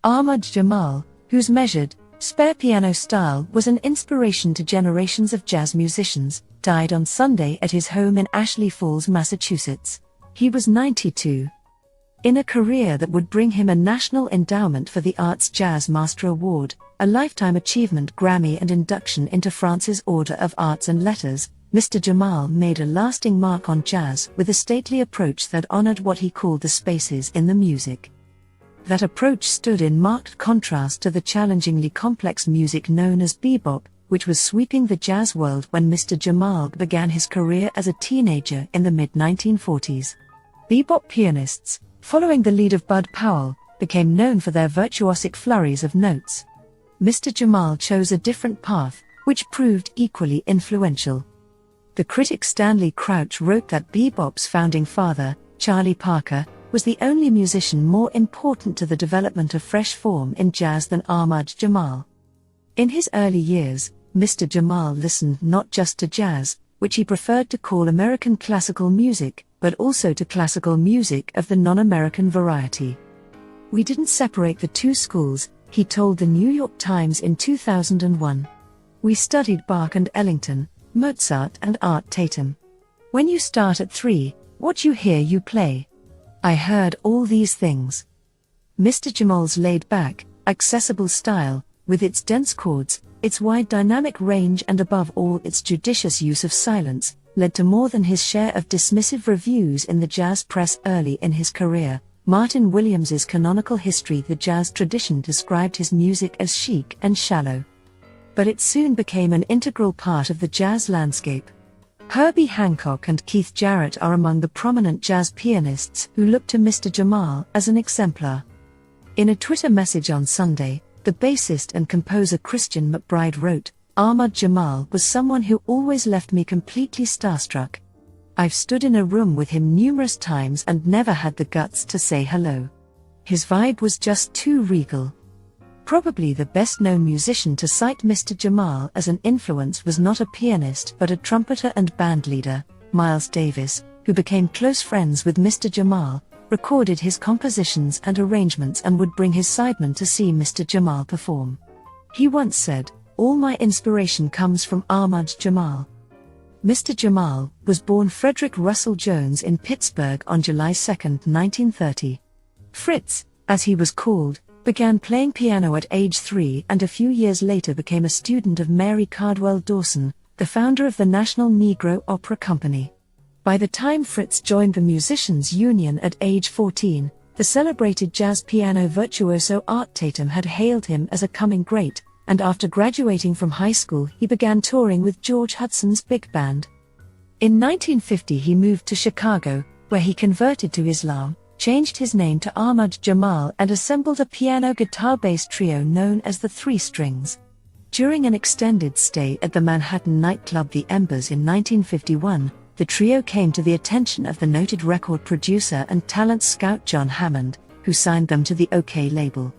Ahmad Jamal, whose measured, spare piano style was an inspiration to generations of jazz musicians, died on Sunday at his home in Ashley Falls, Massachusetts. He was 92. In a career that would bring him a National Endowment for the Arts Jazz Master Award, a Lifetime Achievement Grammy and induction into France's Order of Arts and Letters, Mr. Jamal made a lasting mark on jazz with a stately approach that honored what he called the spaces in the music. That approach stood in marked contrast to the challengingly complex music known as bebop, which was sweeping the jazz world when Mr. Jamal began his career as a teenager in the mid-1940s. Bebop pianists, following the lead of Bud Powell, became known for their virtuosic flurries of notes. Mr. Jamal chose a different path, which proved equally influential. The critic Stanley Crouch wrote that bebop's founding father, Charlie Parker, was the only musician more important to the development of fresh form in jazz than Ahmad Jamal. In his early years, Mr. Jamal listened not just to jazz, which he preferred to call American classical music, but also to classical music of the non-American variety. "We didn't separate the two schools," he told the New York Times in 2001. "We studied Bach and Ellington, Mozart and Art Tatum. When you start at 3, what you hear you play. I heard all these things." Mr. Jamal's laid-back, accessible style, with its dense chords, its wide dynamic range and above all its judicious use of silence, led to more than his share of dismissive reviews in the jazz press early in his career. Martin Williams's canonical History the Jazz Tradition described his music as chic and shallow. But it soon became an integral part of the jazz landscape. Herbie Hancock and Keith Jarrett are among the prominent jazz pianists who looked to Mr. Jamal as an exemplar. In a Twitter message on Sunday, the bassist and composer Christian McBride wrote, "Ahmad Jamal was someone who always left me completely starstruck. I've stood in a room with him numerous times and never had the guts to say hello. His vibe was just too regal." Probably the best-known musician to cite Mr. Jamal as an influence was not a pianist but a trumpeter and bandleader, Miles Davis, who became close friends with Mr. Jamal, recorded his compositions and arrangements and would bring his sidemen to see Mr. Jamal perform. He once said, "All my inspiration comes from Ahmad Jamal." Mr. Jamal was born Frederick Russell Jones in Pittsburgh on July 2, 1930. Fritz, as he was called, began playing piano at age 3 and a few years later became a student of Mary Cardwell Dawson, the founder of the National Negro Opera Company. By the time Fritz joined the Musicians' Union at age 14, the celebrated jazz piano virtuoso Art Tatum had hailed him as a coming great, and after graduating from high school he began touring with George Hudson's big band. In 1950 he moved to Chicago, where he converted to Islam, changed his name to Ahmad Jamal and assembled a piano-guitar-bass trio known as the Three Strings. During an extended stay at the Manhattan nightclub The Embers in 1951, the trio came to the attention of the noted record producer and talent scout John Hammond, who signed them to the OK label.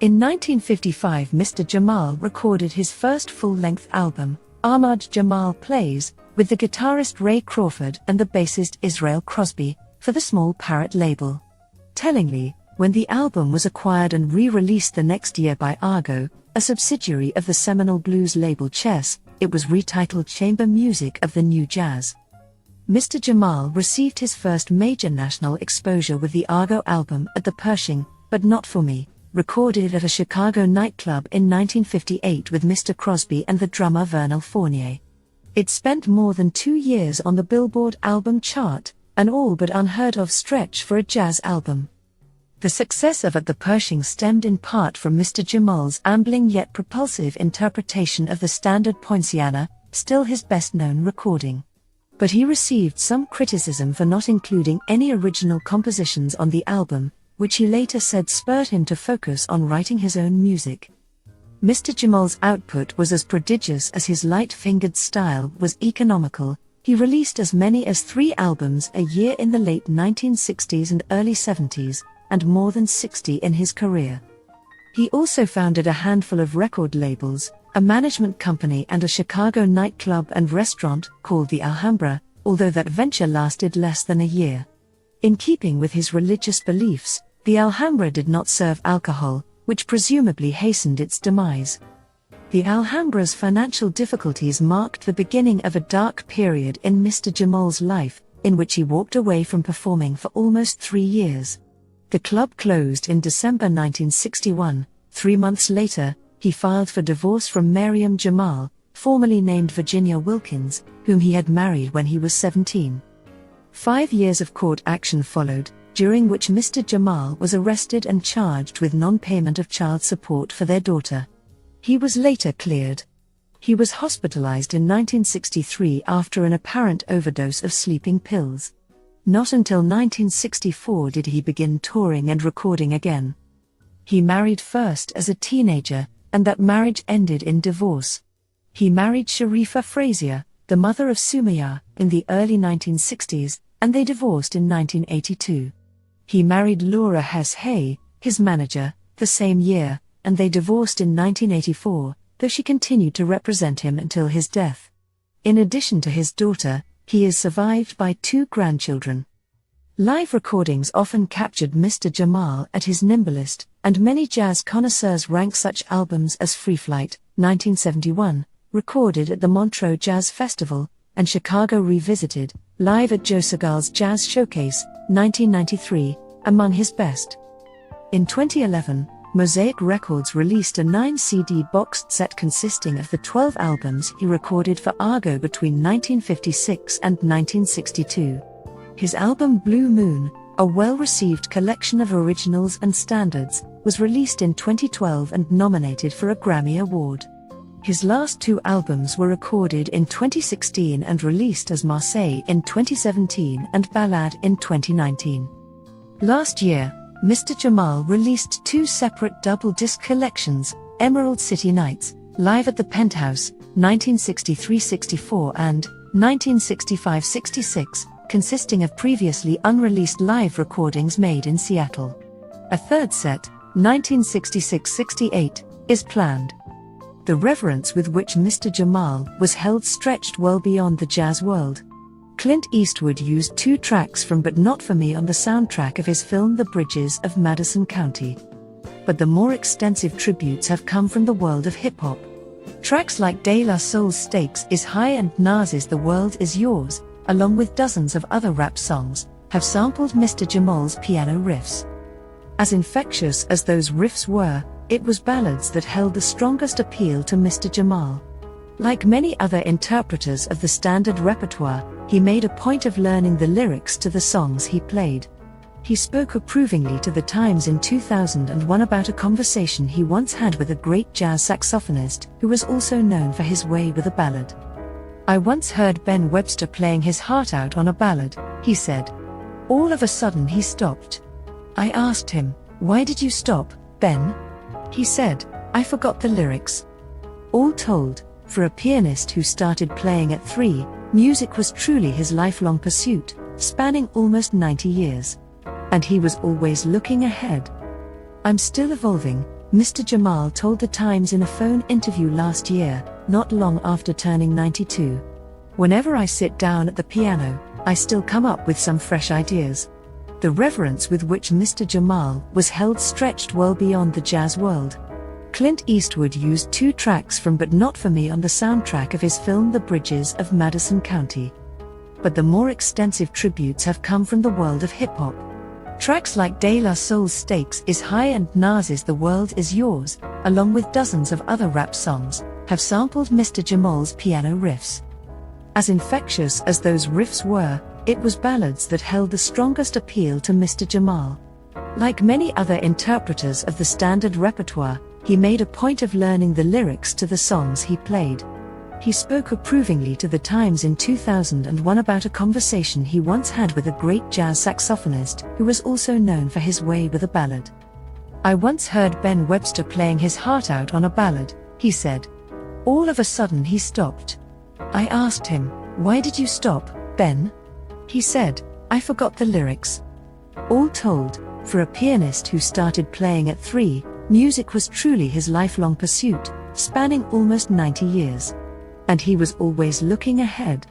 In 1955 Mr. Jamal recorded his first full-length album, Ahmad Jamal Plays, with the guitarist Ray Crawford and the bassist Israel Crosby, for the Small Parrot label. Tellingly, when the album was acquired and re-released the next year by Argo, a subsidiary of the seminal blues label Chess, it was retitled Chamber Music of the New Jazz. Mr. Jamal received his first major national exposure with the Argo album At the Pershing, But Not For Me, recorded at a Chicago nightclub in 1958 with Mr. Crosby and the drummer Vernal Fournier. It spent more than 2 years on the Billboard album chart, an all but unheard of stretch for a jazz album. The success of At the Pershing stemmed in part from Mr. Jamal's ambling yet propulsive interpretation of the standard Poinciana, still his best-known recording. But he received some criticism for not including any original compositions on the album, which he later said spurred him to focus on writing his own music. Mr. Jamal's output was as prodigious as his light-fingered style was economical. He released as many as 3 albums a year in the late 1960s and early 70s, and more than 60 in his career. He also founded a handful of record labels, a management company and a Chicago nightclub and restaurant called the Alhambra, although that venture lasted less than a year. In keeping with his religious beliefs, the Alhambra did not serve alcohol, which presumably hastened its demise. The Alhambra's financial difficulties marked the beginning of a dark period in Mr. Jamal's life, in which he walked away from performing for almost 3 years. The club closed in December 1961. 3 months later, he filed for divorce from Maryam Jamal, formerly named Virginia Wilkins, whom he had married when he was 17. 5 years of court action followed, during which Mr. Jamal was arrested and charged with non-payment of child support for their daughter. He was later cleared. He was hospitalized in 1963 after an apparent overdose of sleeping pills. Not until 1964 did he begin touring and recording again. He married first as a teenager, and that marriage ended in divorce. He married Sharifa Frazier, the mother of Sumaya, in the early 1960s, and they divorced in 1982. He married Laura Hess Hay, his manager, the same year, and they divorced in 1984, though she continued to represent him until his death. In addition to his daughter, he is survived by 2 grandchildren. Live recordings often captured Mr. Jamal at his nimblest, and many jazz connoisseurs rank such albums as Free Flight, 1971, recorded at the Montreux Jazz Festival, and Chicago Revisited, live at Joe Sagal's Jazz Showcase, 1993, among his best. In 2011, Mosaic Records released a 9-CD boxed set consisting of the 12 albums he recorded for Argo between 1956 and 1962. His album Blue Moon, a well-received collection of originals and standards, was released in 2012 and nominated for a Grammy Award. His last 2 albums were recorded in 2016 and released as Marseille in 2017 and Ballade in 2019. Last year, Mr. Jamal released 2 separate double-disc collections, Emerald City Nights, live at the Penthouse, 1963-64 and 1965-66, consisting of previously unreleased live recordings made in Seattle. A third set, 1966-68, is planned. The reverence with which Mr. Jamal was held stretched well beyond the jazz world. Clint Eastwood used 2 tracks from But Not For Me on the soundtrack of his film The Bridges of Madison County. But the more extensive tributes have come from the world of hip-hop. Tracks like De La Soul's Stakes Is High and Nas's The World Is Yours, along with dozens of other rap songs, have sampled Mr. Jamal's piano riffs. As infectious as those riffs were, it was ballads that held the strongest appeal to Mr. Jamal. Like many other interpreters of the standard repertoire, he made a point of learning the lyrics to the songs he played. He spoke approvingly to the Times in 2001 about a conversation he once had with a great jazz saxophonist who was also known for his way with a ballad. "I once heard Ben Webster playing his heart out on a ballad," he said. "All of a sudden he stopped. I asked him, 'Why did you stop, Ben?' He said, 'I forgot the lyrics.'" All told, for a pianist who started playing at 3, music was truly his lifelong pursuit, spanning almost 90 years. And he was always looking ahead. "I'm still evolving," Mr. Jamal told The Times in a phone interview last year, not long after turning 92. "Whenever I sit down at the piano, I still come up with some fresh ideas." The reverence with which Mr. Jamal was held stretched well beyond the jazz world. Clint Eastwood used 2 tracks from But Not For Me on the soundtrack of his film The Bridges of Madison County. But the more extensive tributes have come from the world of hip-hop. Tracks like De La Soul's Stakes Is High and Nas's The World Is Yours, along with dozens of other rap songs, have sampled Mr. Jamal's piano riffs. As infectious as those riffs were, it was ballads that held the strongest appeal to Mr. Jamal. Like many other interpreters of the standard repertoire, he made a point of learning the lyrics to the songs he played. He spoke approvingly to The Times in 2001 about a conversation he once had with a great jazz saxophonist who was also known for his way with a ballad. "I once heard Ben Webster playing his heart out on a ballad," he said. "All of a sudden he stopped. I asked him, 'Why did you stop, Ben?' He said, 'I forgot the lyrics.'" All told, for a pianist who started playing at 3, music was truly his lifelong pursuit, spanning almost 90 years. And he was always looking ahead.